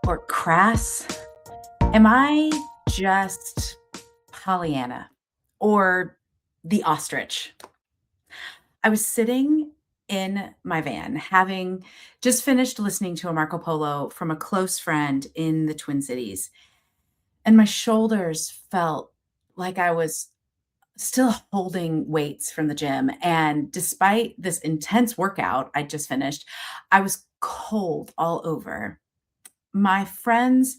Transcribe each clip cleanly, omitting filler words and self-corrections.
or crass? Am I just Pollyanna or the ostrich? I was sitting in my van having just finished listening to a Marco Polo from a close friend in the Twin Cities, and my shoulders felt like I was still holding weights from the gym. And despite this intense workout I just finished, I was cold all over. My friend's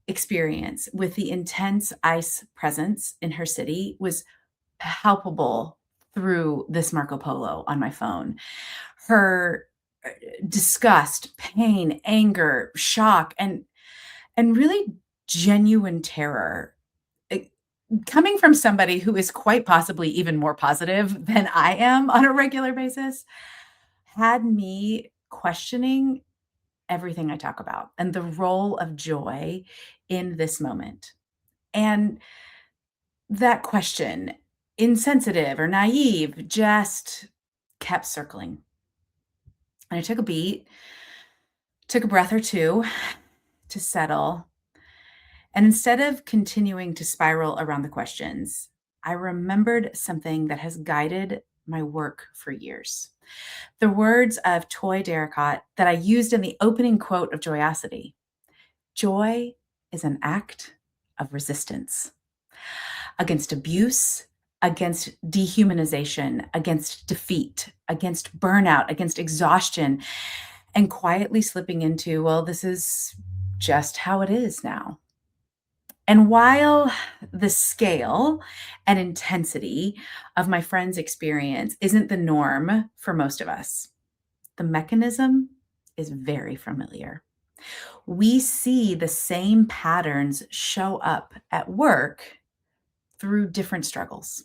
experience with the intense ice presence in her city was palpable through this Marco Polo on my phone. Her disgust, pain, anger, shock, and really genuine terror, it coming from somebody who is quite possibly even more positive than I am on a regular basis, had me questioning everything I talk about and the role of joy in this moment. And that question, insensitive or naive, just kept circling. And I took a beat, took a breath or two to settle. And instead of continuing to spiral around the questions, I remembered something that has guided my work for years. The words of Toy Derricott that I used in the opening quote of Joyosity. Joy is an act of resistance against abuse, against dehumanization, against defeat, against burnout, against exhaustion, and quietly slipping into, well, this is just how it is now. And while the scale and intensity of my friend's experience isn't the norm for most of us, the mechanism is very familiar. We see the same patterns show up at work through different struggles.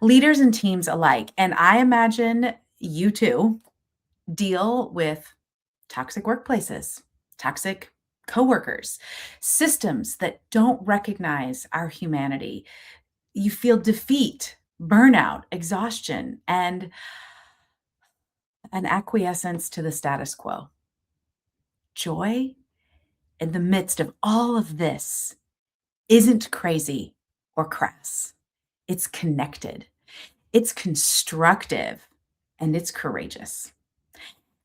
Leaders and teams alike, and I imagine you too, deal with toxic workplaces, toxic coworkers, systems that don't recognize our humanity. You feel defeat, burnout, exhaustion, and an acquiescence to the status quo. Joy in the midst of all of this isn't crazy or crass. It's connected, it's constructive, and it's courageous.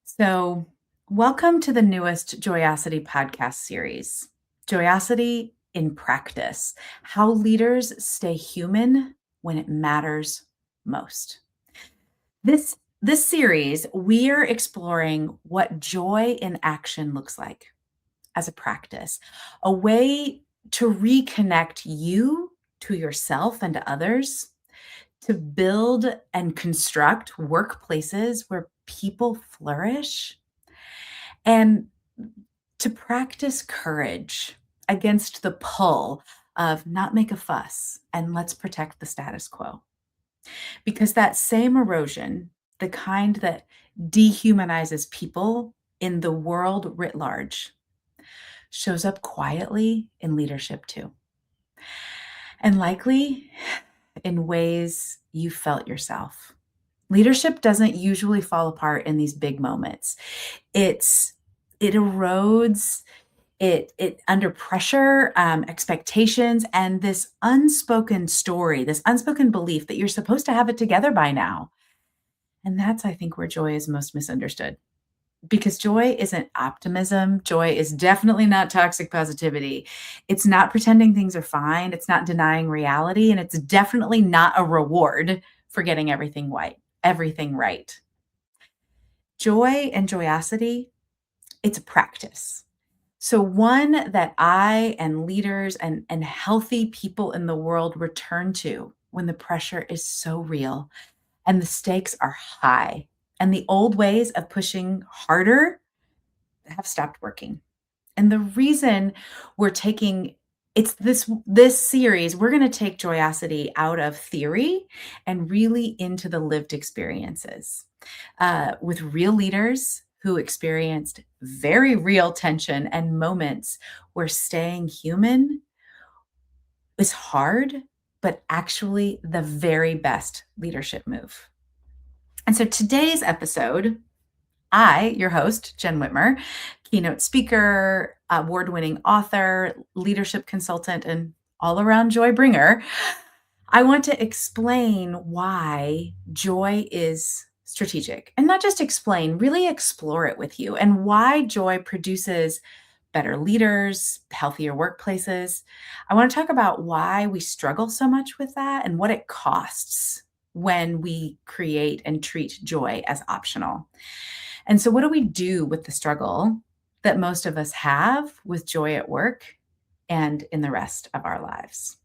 So, welcome to the newest Joyosity podcast series, Joyosity in Practice: How Leaders Stay Human When It Matters Most. This series, we are exploring what joy in action looks like as a practice, a way to reconnect you to yourself and to others, to build and construct workplaces where people flourish, and to practice courage against the pull of not make a fuss and let's protect the status quo. Because that same erosion, the kind that dehumanizes people in the world writ large, shows up quietly in leadership too. And likely in ways you felt yourself. Leadership doesn't usually fall apart in these big moments. It erodes, it under pressure, expectations, and this unspoken story, this unspoken belief that you're supposed to have it together by now. And that's, I think, where joy is most misunderstood. Because joy isn't optimism. Joy is definitely not toxic positivity. It's not pretending things are fine. It's not denying reality. And it's definitely not a reward for getting everything right. Joy and joyosity, it's a practice. So one that I and leaders and healthy people in the world return to when the pressure is so real and the stakes are high and the old ways of pushing harder have stopped working. And the reason we're taking it's this series, we're going to take joyosity out of theory and really into the lived experiences with real leaders who experienced very real tension and moments where staying human is hard, but actually the very best leadership move. And so today's episode, I, your host, Jenn Whitmer, keynote speaker, award-winning author, leadership consultant, and all-around joy bringer, I want to explain why joy is strategic. And not just explain, really explore it with you, and why joy produces better leaders, healthier workplaces. I want to talk about why we struggle so much with that and what it costs when we create and treat joy as optional. And so, what do we do with the struggle that most of us have with joy at work and in the rest of our lives?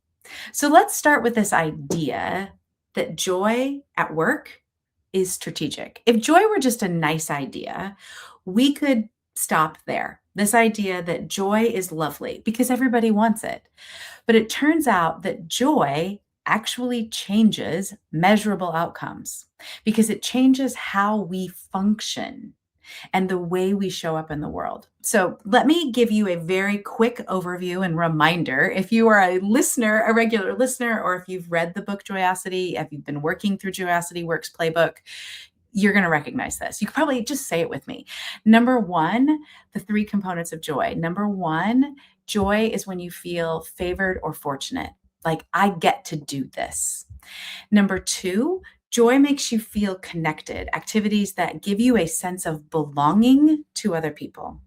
So, let's start with this idea that joy at work is strategic. If joy were just a nice idea, we could stop there. This idea that joy is lovely because everybody wants it. But it turns out that joy actually changes measurable outcomes because it changes how we function and the way we show up in the world. So, let me give you a very quick overview and reminder. If you are a listener, a regular listener, or if you've read the book Joyosity, if you've been working through Joyosity Works Playbook, you're going to recognize this. You could probably just say it with me. Number one, the three components of joy. Number one, joy is when you feel favored or fortunate, like I get to do this. Number two, joy makes you feel connected, activities that give you a sense of belonging to other people.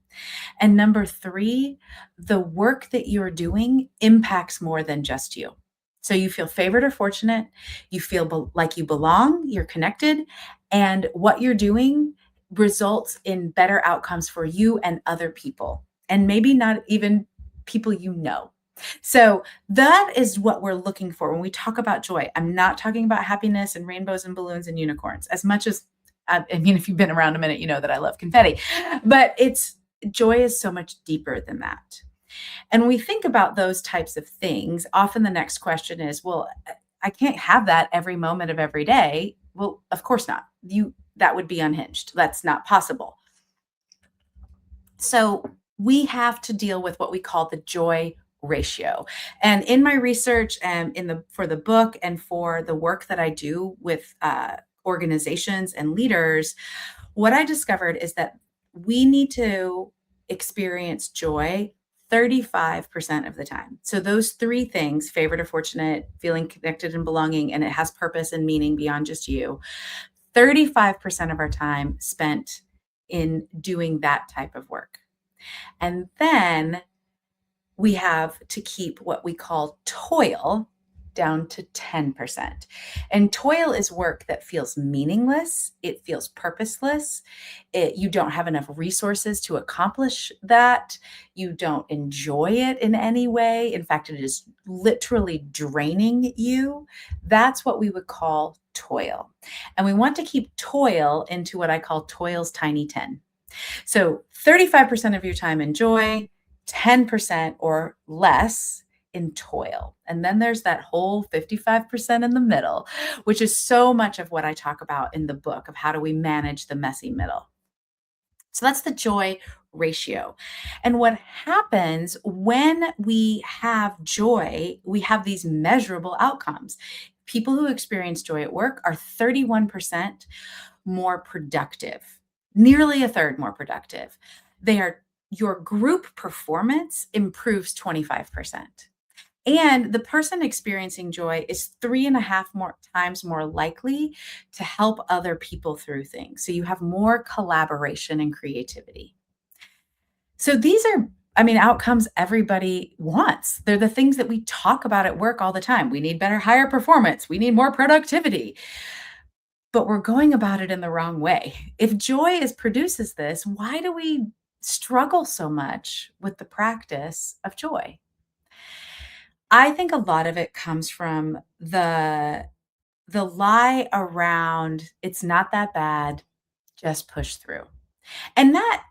And number three, the work that you're doing impacts more than just you. So you feel favored or fortunate, you feel like you belong, you're connected, and what you're doing results in better outcomes for you and other people, and maybe not even people you know. So that is what we're looking for when we talk about joy. I'm not talking about happiness and rainbows and balloons and unicorns as much as, I mean, if you've been around a minute, you know that I love confetti, but joy is so much deeper than that. And when we think about those types of things, often the next question is, well, I can't have that every moment of every day. Well, of course not. That would be unhinged. That's not possible. So we have to deal with what we call the joy ratio. And in my research and for the book and for the work that I do with organizations and leaders, what I discovered is that we need to experience joy 35% of the time. So those three things, favored or fortunate, feeling connected and belonging, and it has purpose and meaning beyond just you, 35% of our time spent in doing that type of work. And then we have to keep what we call toil down to 10%. And toil is work that feels meaningless. It feels purposeless. You don't have enough resources to accomplish that. You don't enjoy it in any way. In fact, it is literally draining you. That's what we would call toil. And we want to keep toil into what I call toil's tiny 10. So 35% of your time in joy, 10% or less in toil. And then there's that whole 55% in the middle, which is so much of what I talk about in the book of how do we manage the messy middle. So that's the joy ratio. And what happens when we have joy, we have these measurable outcomes. People who experience joy at work are 31% more productive, nearly a third more productive. Your group performance improves 25%. And the person experiencing joy is 3.5 more times more likely to help other people through things. So you have more collaboration and creativity. So these are, outcomes everybody wants. They're the things that we talk about at work all the time. We need better, higher performance. We need more productivity. But we're going about it in the wrong way. If joy produces this, why do we struggle so much with the practice of joy? I think a lot of it comes from the lie around it's not that bad, just push through. And that,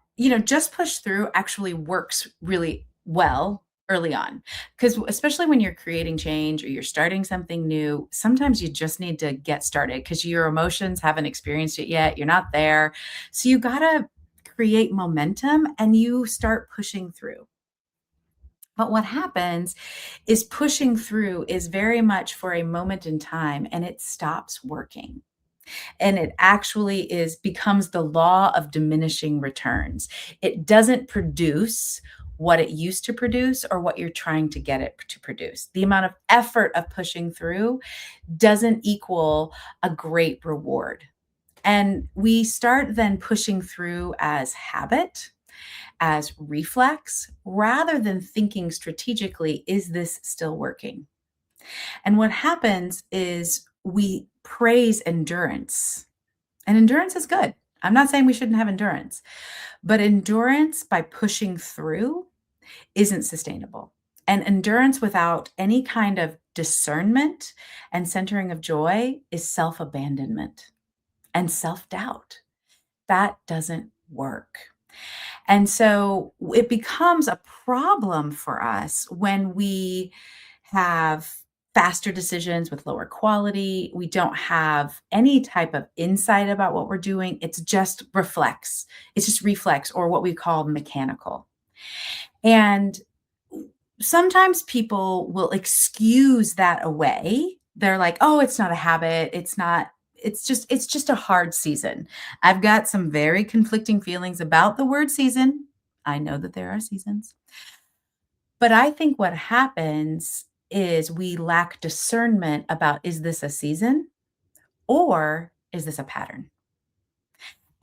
just push through actually works really well early on. Because especially when you're creating change or you're starting something new, sometimes you just need to get started because your emotions haven't experienced it yet. You're not there. So you got to create momentum and you start pushing through. But what happens is pushing through is very much for a moment in time and it stops working. And it actually becomes the law of diminishing returns. It doesn't produce what it used to produce or what you're trying to get it to produce. The amount of effort of pushing through doesn't equal a great reward. And we start then pushing through as habit, as reflex, rather than thinking strategically, is this still working? And what happens is we praise endurance, and endurance is good. I'm not saying we shouldn't have endurance, but endurance by pushing through isn't sustainable. And endurance without any kind of discernment and centering of joy is self abandonment and self doubt. That doesn't work. And so it becomes a problem for us when we have faster decisions with lower quality. We don't have any type of insight about what we're doing. It's just reflex. It's just reflex or what we call mechanical. And sometimes people will excuse that away. They're like, "Oh, it's not a habit. It's just a hard season." I've got some very conflicting feelings about the word season. I know that there are seasons. But I think what happens is we lack discernment about, is this a season or is this a pattern?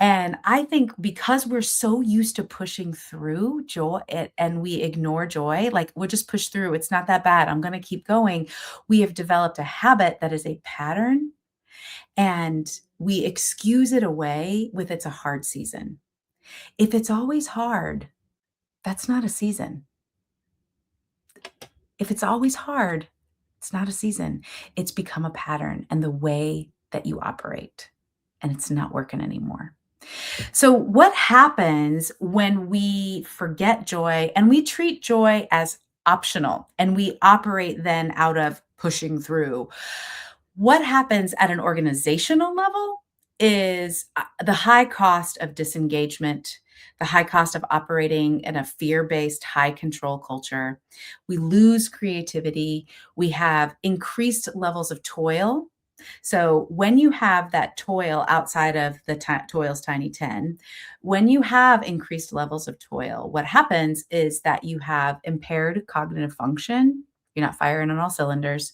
And I think because we're so used to pushing through joy and we ignore joy, like we'll just push through. It's not that bad. I'm going to keep going. We have developed a habit that is a pattern and we excuse it away with it's a hard season. If it's always hard, that's not a season. If it's always hard, it's not a season. It's become a pattern and the way that you operate, and it's not working anymore. So, what happens when we forget joy and we treat joy as optional and we operate then out of pushing through? What happens at an organizational level is the high cost of disengagement, the high cost of operating in a fear based, high control culture. We lose creativity. We have increased levels of toil. So, when you have that toil outside of the toil's tiny 10, when you have increased levels of toil, what happens is that you have impaired cognitive function. You're not firing on all cylinders.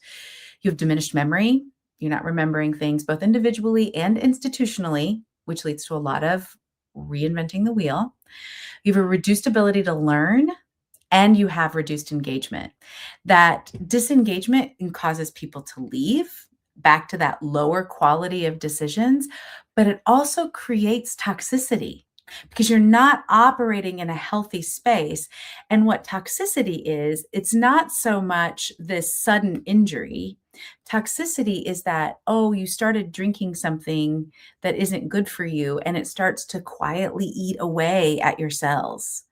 You have diminished memory. You're not remembering things both individually and institutionally, which leads to a lot of reinventing the wheel. You have a reduced ability to learn and you have reduced engagement. That disengagement causes people to leave back to that lower quality of decisions, but it also creates toxicity because you're not operating in a healthy space. And what toxicity is, it's not so much this sudden injury. Toxicity is that, oh, you started drinking something that isn't good for you, and it starts to quietly eat away at your cells.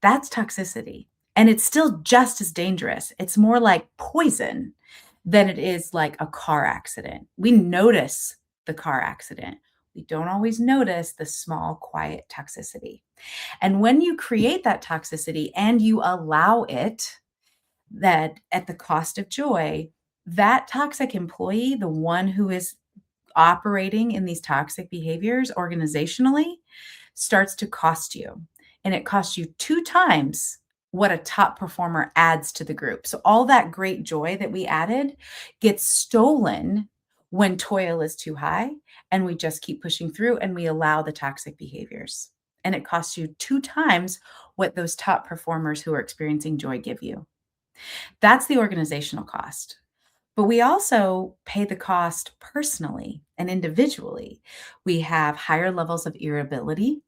That's toxicity. And it's still just as dangerous. It's more like poison than it is like a car accident. We notice the car accident. We don't always notice the small, quiet toxicity. And when you create that toxicity and you allow it, that at the cost of joy, that toxic employee, the one who is operating in these toxic behaviors organizationally, starts to cost you. And it costs you two times what a top performer adds to the group. So all that great joy that we added gets stolen when toil is too high and we just keep pushing through and we allow the toxic behaviors. And it costs you two times what those top performers who are experiencing joy give you. That's the organizational cost. But we also pay the cost personally and individually. We have higher levels of irritability.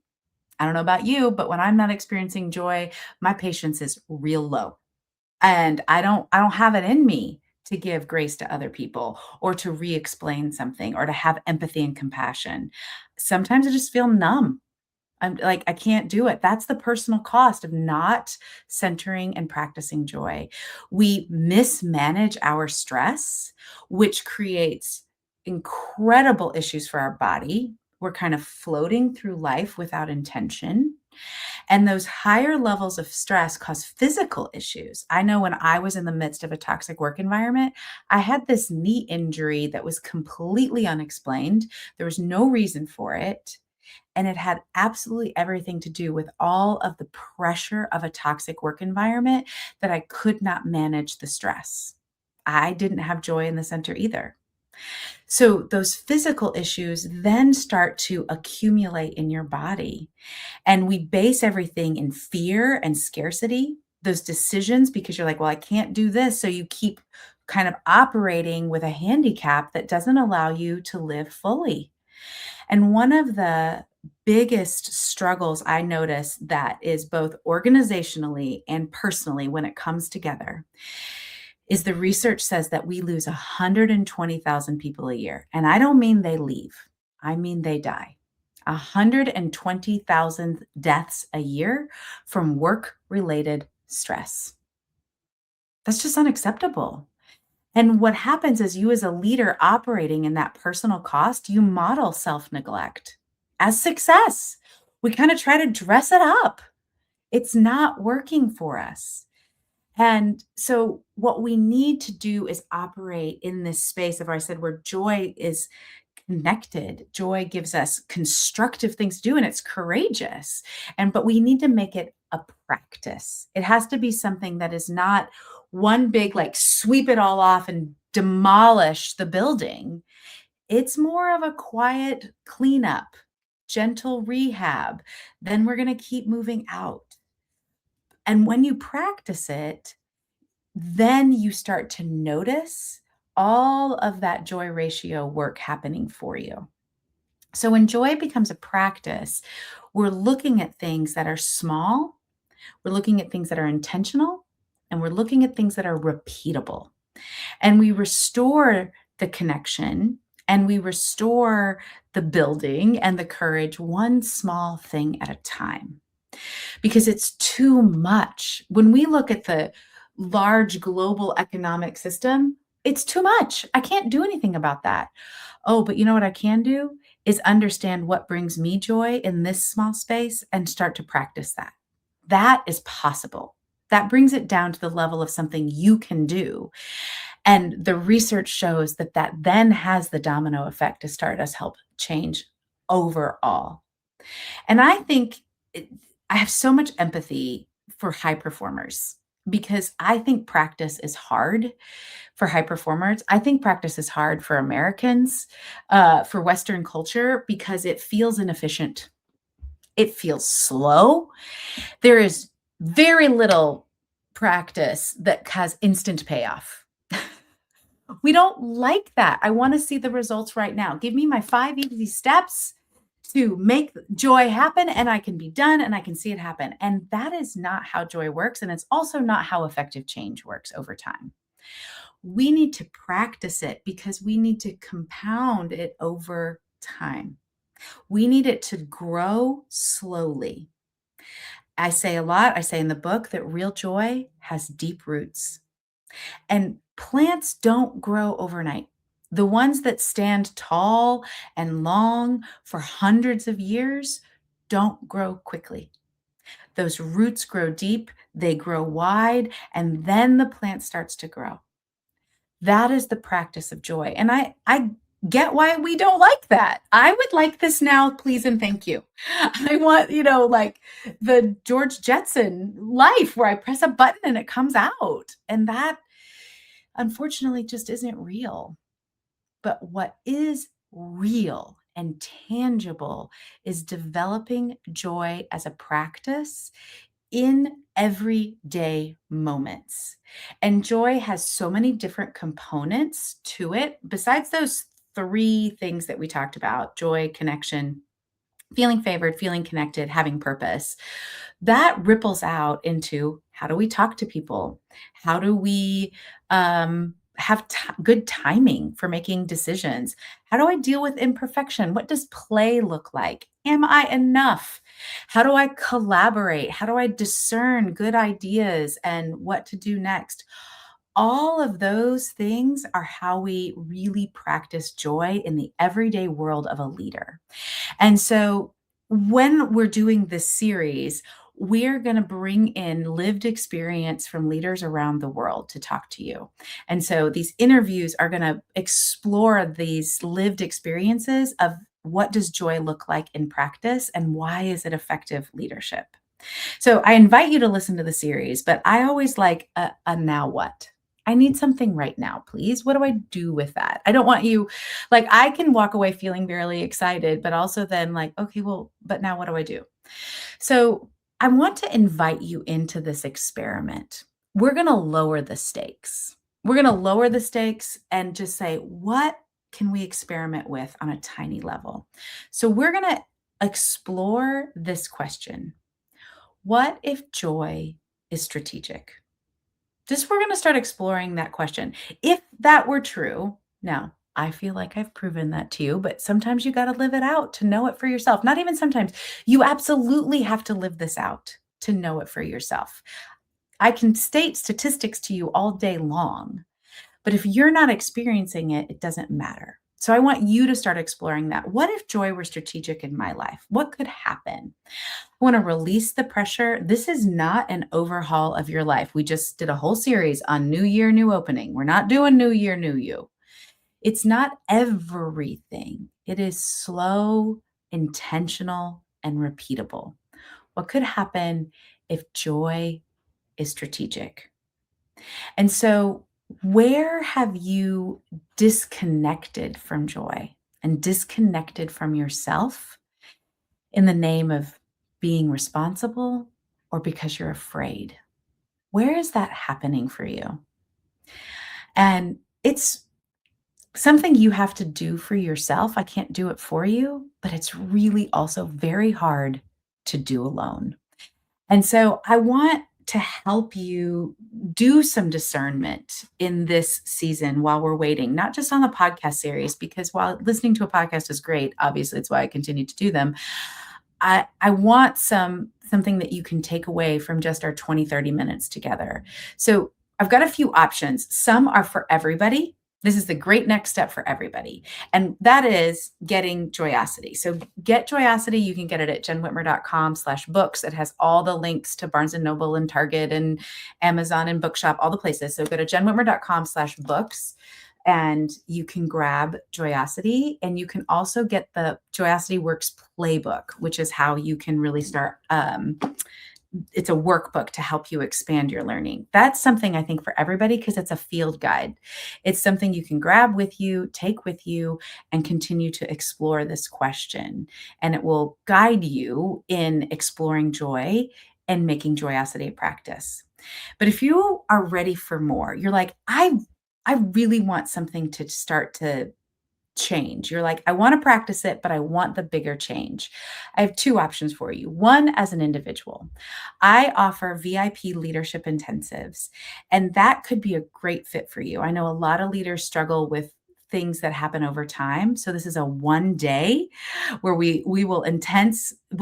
I don't know about you, but when I'm not experiencing joy, my patience is real low. And I don't have it in me to give grace to other people or to re-explain something or to have empathy and compassion. Sometimes I just feel numb. I'm like, I can't do it. That's the personal cost of not centering and practicing joy. We mismanage our stress, which creates incredible issues for our body. we're kind of floating through life without intention. And those higher levels of stress cause physical issues. I know when I was in the midst of a toxic work environment, I had this knee injury that was completely unexplained. There was no reason for it. And it had absolutely everything to do with all of the pressure of a toxic work environment that I could not manage the stress. I didn't have joy in the center either. So those physical issues then start to accumulate in your body. And we base everything in fear and scarcity, those decisions, because you're like, well, I can't do this. So you keep kind of operating with a handicap that doesn't allow you to live fully. And one of the biggest struggles I notice that is both organizationally and personally when it comes together is the research says that we lose 120,000 people a year. And I don't mean they leave, I mean they die. 120,000 deaths a year from work related stress. That's just unacceptable. And what happens is you, as a leader operating in that personal cost, you model self neglect as success. We kind of try to dress it up. It's not working for us. And so, what we need to do is operate in this space of, I said, where joy is connected. Joy gives us constructive things to do and it's courageous. But we need to make it a practice. It has to be something that is not one big, like, sweep it all off and demolish the building. It's more of a quiet cleanup, gentle rehab. Then we're going to keep moving out. And when you practice it, then you start to notice all of that joy ratio work happening for you. So when joy becomes a practice, we're looking at things that are small, we're looking at things that are intentional, and we're looking at things that are repeatable. And we restore the connection and we restore the building and the courage one small thing at a time. Because it's too much. When we look at the large global economic system, it's too much. I can't do anything about that. Oh, but you know what I can do is understand what brings me joy in this small space and start to practice that. That is possible. That brings it down to the level of something you can do. And the research shows that that then has the domino effect to start us help change overall. And I think I have so much empathy for high performers because I think practice is hard for high performers. I think practice is hard for Americans, for Western culture, because it feels inefficient. It feels slow. There is very little practice that has instant payoff. We don't like that. I want to see the results right now. Give me my 5 easy steps to make joy happen, and I can be done and I can see it happen. And that is not how joy works. And it's also not how effective change works over time. We need to practice it because we need to compound it over time. We need it to grow slowly. I say a lot, I say in the book that real joy has deep roots. And plants don't grow overnight. The ones that stand tall and long for hundreds of years don't grow quickly. Those roots grow deep, they grow wide, and then the plant starts to grow. That is the practice of joy. And I get why we don't like that. I would like this now, please and thank you. I want, like the George Jetson life where I press a button and it comes out. And that unfortunately just isn't real. But what is real and tangible is developing joy as a practice in everyday moments. And joy has so many different components to it. Besides those three things that we talked about: joy, connection, feeling favored, feeling connected, having purpose. That ripples out into, how do we talk to people? How do we have good timing for making decisions? How do I deal with imperfection? What does play look like? Am I enough? How do I collaborate? How do I discern good ideas and what to do next? All of those things are how we really practice joy in the everyday world of a leader. And so when we're doing this series, we're going to bring in lived experience from leaders around the world to talk to you. And so these interviews are going to explore these lived experiences of what does joy look like in practice and why is it effective leadership. So I invite you to listen to the series, but I always like a now what? I need something right now, please. What do I do with that? I don't want you, like, I can walk away feeling really excited, but also then like, okay, well, but now what do I do? So I want to invite you into this experiment. We're going to lower the stakes. We're going to lower the stakes and just say, what can we experiment with on a tiny level? So we're going to explore this question. What if joy is strategic? Just we're going to start exploring that question. If that were true, now I feel like I've proven that to you, but sometimes you got to live it out to know it for yourself. Not even sometimes. You absolutely have to live this out to know it for yourself. I can state statistics to you all day long, but if you're not experiencing it, it doesn't matter. So I want you to start exploring that. What if joy were strategic in my life? What could happen? I want to release the pressure. This is not an overhaul of your life. We just did a whole series on New Year, New Opening. We're not doing New Year, New You. It's not everything. It is slow, intentional, and repeatable. What could happen if joy is strategic? And so, where have you disconnected from joy and disconnected from yourself in the name of being responsible or because you're afraid? Where is that happening for you? And it's something you have to do for yourself. I can't do it for you, but it's really also very hard to do alone. And so I want to help you do some discernment in this season while we're waiting, not just on the podcast series, because while listening to a podcast is great, obviously it's why I continue to do them. I want something that you can take away from just our 20, 30 minutes together. So I've got a few options. Some are for everybody. This is the great next step for everybody. And that is getting Joyosity. So get Joyosity. You can get it at jennwhitmer.com/books. It has all the links to Barnes & Noble and Target and Amazon and Bookshop, all the places. So go to jennwhitmer.com/books and you can grab Joyosity, and you can also get the Joyosity Works playbook, which is how you can really start. It's a workbook to help you expand your learning. That's something I think for everybody because it's a field guide. It's something you can grab with you, take with you, and continue to explore this question. And it will guide you in exploring joy and making Joyosity a practice. But if you are ready for more, you're like, I really want something to start to change. You're like, I want to practice it, but I want the bigger change. I have two options for you. One, as an individual, I offer VIP leadership intensives, and that could be a great fit for you. I know a lot of leaders struggle with things that happen over time. So this is a one day where we'll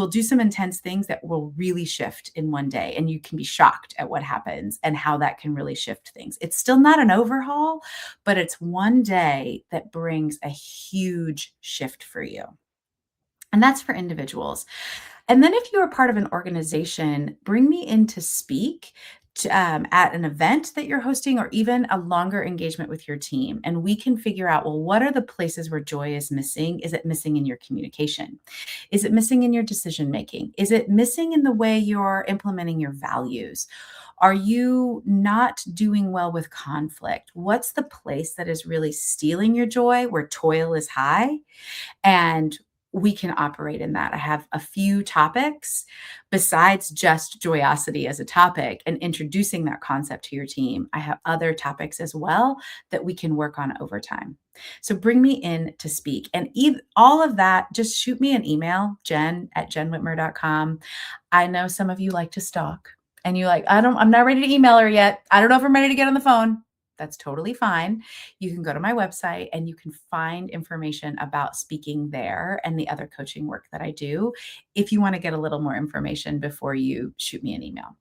do some intense things that will really shift in one day. And you can be shocked at what happens and how that can really shift things. It's still not an overhaul, but it's one day that brings a huge shift for you. And that's for individuals. And then if you are part of an organization, bring me in to speak at an event that you're hosting or even a longer engagement with your team. And we can figure out, well, what are the places where joy is missing? Is it missing in your communication? Is it missing in your decision making? Is it missing in the way you're implementing your values? Are you not doing well with conflict? What's the place that is really stealing your joy, where toil is high? And we can operate in that. I have a few topics besides just Joyosity as a topic and introducing that concept to your team. I have other topics as well that we can work on over time. So bring me in to speak. And all of that, just shoot me an email, jen@jennwhitmer.com. I know some of you like to stalk and you're like, I'm not ready to email her yet. I don't know if I'm ready to get on the phone. That's totally fine. You can go to my website and you can find information about speaking there and the other coaching work that I do if you want to get a little more information before you shoot me an email.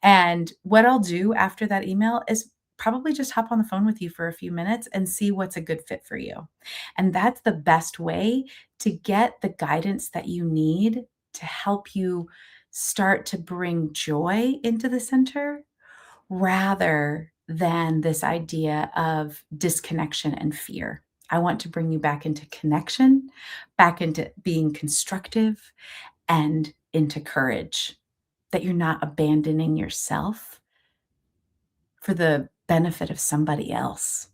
And what I'll do after that email is probably just hop on the phone with you for a few minutes and see what's a good fit for you. And that's the best way to get the guidance that you need to help you start to bring joy into the center rather than this idea of disconnection and fear. I want to bring you back into connection, back into being constructive, and into courage, that you're not abandoning yourself for the benefit of somebody else.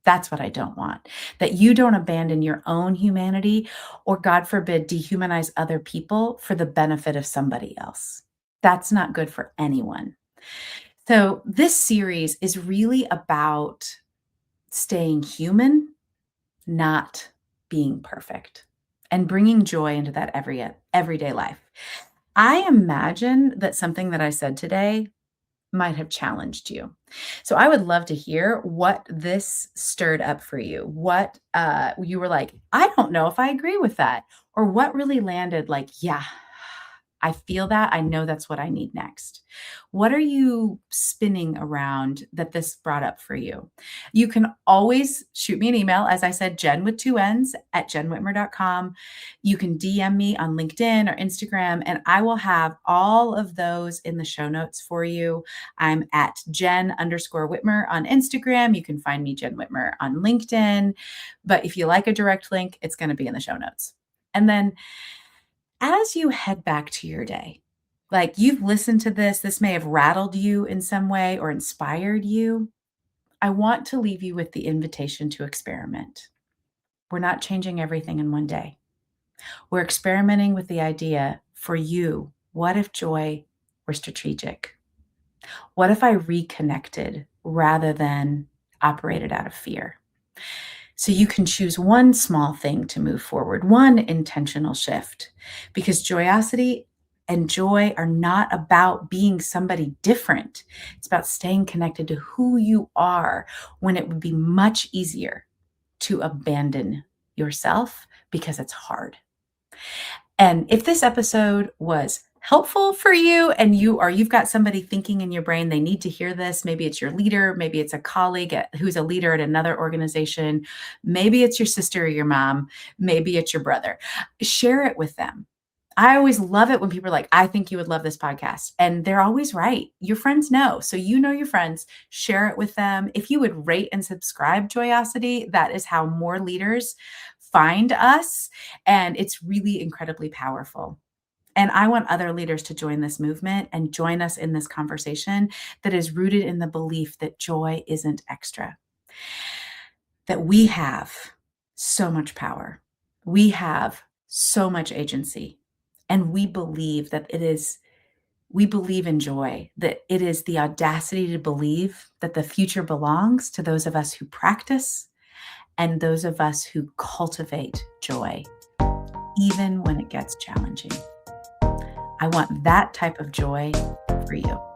That's what I don't want. That you don't abandon your own humanity or, God forbid, dehumanize other people for the benefit of somebody else. That's not good for anyone. So, this series is really about staying human, not being perfect, and bringing joy into that everyday life. I imagine that something that I said today might have challenged you. So I would love to hear what this stirred up for you. What you were like, I don't know if I agree with that, or what really landed like, yeah, I feel that. I know that's what I need next. What are you spinning around that this brought up for you? You can always shoot me an email. As I said, Jenn with two N's at jennwhitmer.com. You can DM me on LinkedIn or Instagram, and I will have all of those in the show notes for you. I'm at Jenn_Whitmer on Instagram. You can find me Jenn Whitmer on LinkedIn. But if you like a direct link, it's going to be in the show notes. And then as you head back to your day, like you've listened to this may have rattled you in some way or inspired you. I want to leave you with the invitation to experiment. We're not changing everything in one day. We're experimenting with the idea for you. What if joy were strategic? What if I reconnected rather than operated out of fear? So you can choose one small thing to move forward, one intentional shift, because joyosity and joy are not about being somebody different. It's about staying connected to who you are when it would be much easier to abandon yourself because it's hard. And if this episode was helpful for you and you've got somebody thinking in your brain they need to hear this, maybe it's your leader, maybe it's a colleague who's a leader at another organization, maybe it's your sister or your mom, maybe it's your brother, share it with them. I always love it when people are like, I think you would love this podcast. And they're always right. Your friends know. So you know your friends, share it with them. If you would rate and subscribe Joyosity, that is how more leaders find us. And it's really incredibly powerful. And I want other leaders to join this movement and join us in this conversation that is rooted in the belief that joy isn't extra, that we have so much power. We have so much agency. And we believe in joy, that it is the audacity to believe that the future belongs to those of us who practice and those of us who cultivate joy, even when it gets challenging. I want that type of joy for you.